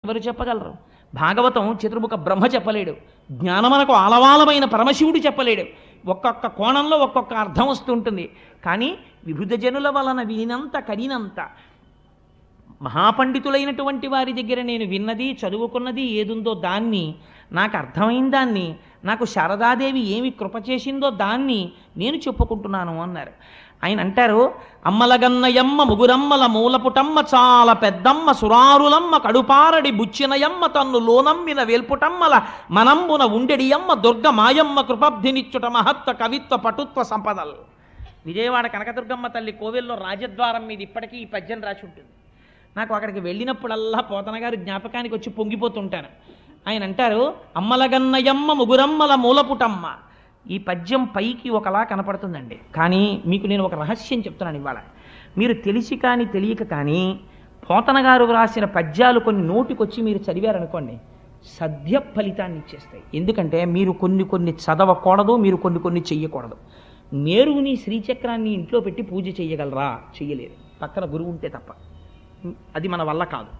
ఎవరు చెప్పగలరు? భాగవతం చతుర్ముఖ బ్రహ్మ చెప్పలేడు, జ్ఞానమనకు ఆలవాలమైన పరమశివుడు చెప్పలేడు. ఒక్కొక్క కోణంలో ఒక్కొక్క అర్థం వస్తుంటుంది. కానీ వివిధ జనుల వలన వినినంత కనినంత మహాపండితులైనటువంటి వారి దగ్గర నేను విన్నది చదువుకున్నది ఏదుందో దాన్ని, నాకు అర్థమైన దాన్ని, నాకు శారదాదేవి ఏమి కృప చేసిందో దాన్ని నేను చెప్పుకుంటున్నాను అన్నారు. ఆయన అంటారు, అమ్మలగన్నయమ్మ ముగురమ్మల మూలపుటమ్మ చాలా పెద్దమ్మ సురారులమ్మ కడుపారడి బుచ్చినయమ్మ తన్ను లోనమ్మిన వేల్పుటమ్మల మనంబున ఉండెడియమ్మ దుర్గ మాయమ్మ కృపబ్ధినిచ్చుట మహత్వ కవిత్వ పటుత్వ సంపదలు. విజయవాడ కనకదుర్గమ్మ తల్లి కోవెల్లో రాజద్వారం మీద ఇప్పటికీ ఈ పద్యం రాసి ఉంటుంది. నాకు అక్కడికి వెళ్ళినప్పుడల్లా పోతన గారు జ్ఞాపకానికి వచ్చి పొంగిపోతుంటాను. ఆయన అంటారు, అమ్మలగన్నయమ్మ ముగురమ్మల మూలపుటమ్మ. ఈ పద్యం పైకి ఒకలా కనపడుతుందండి, కానీ మీకు నేను ఒక రహస్యం చెప్తున్నాను ఇవాళ. మీరు తెలిసి కానీ తెలియక కానీ పోతన గారు రాసిన పద్యాలు కొన్ని నోటికొచ్చి మీరు చదివారనుకోండి, సద్య ఫలితాన్ని ఇచ్చేస్తాయి. ఎందుకంటే మీరు కొన్ని చదవకూడదు, మీరు కొన్ని చెయ్యకూడదు. మేరుని శ్రీచక్రాన్ని ఇంట్లో పెట్టి పూజ చెయ్యగలరా? చెయ్యలేరు, పక్కన గురువు ఉంటే తప్ప. అది మన వల్ల కాదు.